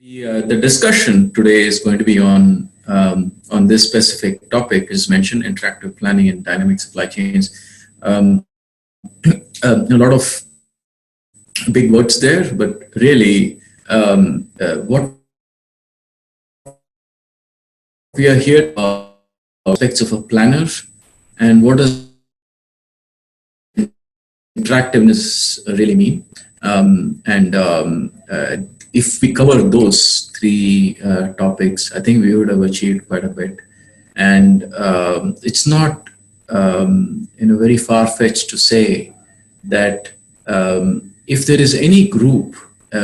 The discussion today is going to be on this specific topic, as mentioned, interactive planning and dynamic supply chains. Um, a lot of big words there, but really, what we are here about aspects of a planner and what does interactiveness really mean. If we cover those three topics, I think we would have achieved quite a bit. And it's not very far-fetched to say that if there is any group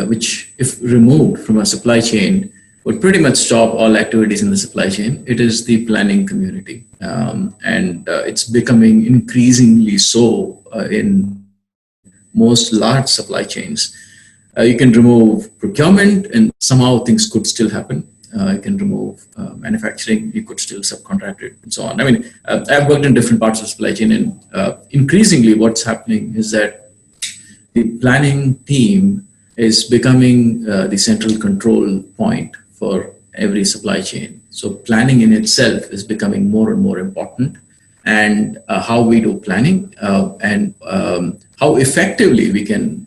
which, if removed from a supply chain, would pretty much stop all activities in the supply chain, it is the planning community. It's becoming increasingly so in most large supply chains. You can remove procurement and somehow things could still happen. You can remove manufacturing, you could still subcontract it and so on. I mean, I've worked in different parts of supply chain, and increasingly what's happening is that the planning team is becoming the central control point for every supply chain. So planning in itself is becoming more and more important, and how we do planning and how effectively we can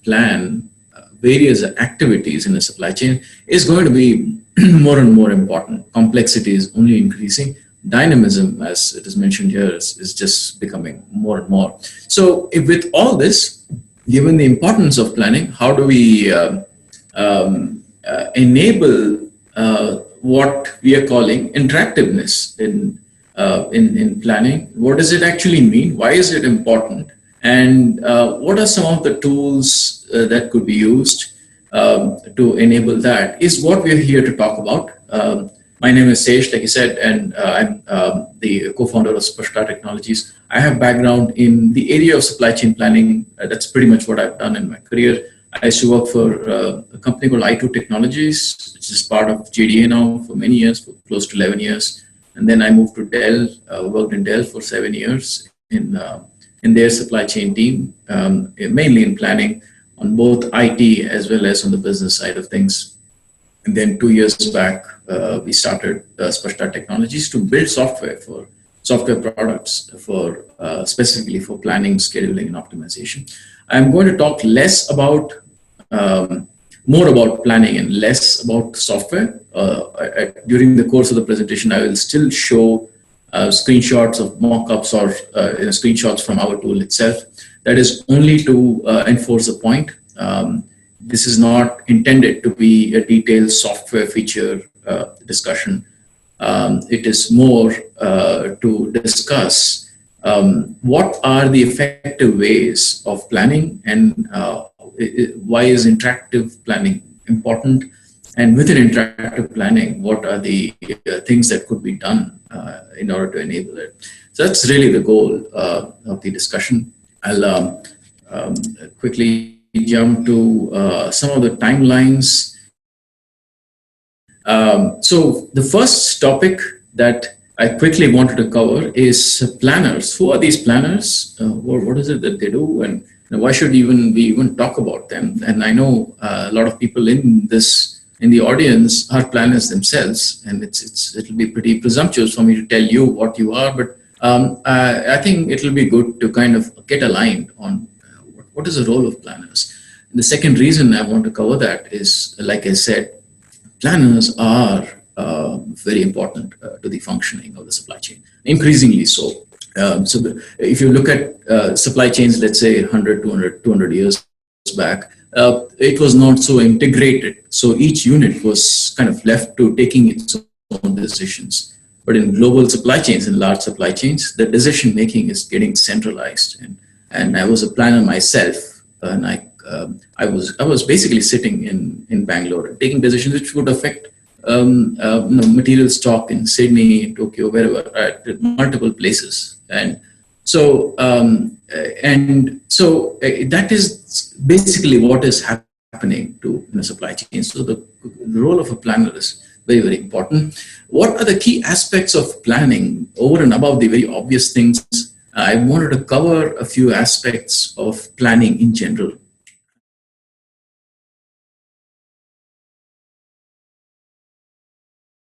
plan various activities in a supply chain is going to be more and more important. Complexity is only increasing. Dynamism, as it is mentioned here, is just becoming more and more. So with all this, given the importance of planning, how do we enable what we are calling interactiveness in planning? What does it actually mean? Why is it important? And what are some of the tools that could be used to enable that is what we're here to talk about. My name is Sesh, like you said, and I'm the co-founder of Seshadri Technologies. I have background in the area of supply chain planning. That's pretty much what I've done in my career. I used to work for a company called I2 Technologies, which is part of JDA now for many years, for close to 11 years. And then I moved to Dell, worked in Dell for 7 years in their supply chain team, mainly in planning on both IT as well as on the business side of things. And then 2 years back, we started Seshadri Technologies to build software products for specifically for planning, scheduling, and optimization. I'm going to talk more about planning and less about software. During the course of the presentation, I will still show screenshots of mock-ups or screenshots from our tool itself. That is only to enforce a point. This is not intended to be a detailed software feature discussion. It is more to discuss what are the effective ways of planning, and why is interactive planning important, and within interactive planning, what are the things that could be done in order to enable it. So that's really the goal of the discussion. I'll quickly jump to some of the timelines. So the first topic that I quickly wanted to cover is planners. Who are these planners? What is it that they do, and why should we even talk about them? And I know a lot of people in the audience are planners themselves, and it'll be pretty presumptuous for me to tell you what you are, but I think it'll be good to kind of get aligned on what is the role of planners. And the second reason I want to cover that is, like I said, planners are very important to the functioning of the supply chain, increasingly so. If you look at supply chains, let's say 100, 200 years back, it was not so integrated. So each unit was kind of left to taking its own decisions. But in global supply chains, in large supply chains, the decision making is getting centralized. And I was a planner myself, and I was basically sitting in Bangalore and taking decisions which would affect material stock in Sydney, in Tokyo, wherever, at multiple places. And so that is basically what is happening in a supply chain. So the role of a planner is very, very important. What are the key aspects of planning over and above the very obvious things? I wanted to cover a few aspects of planning in general.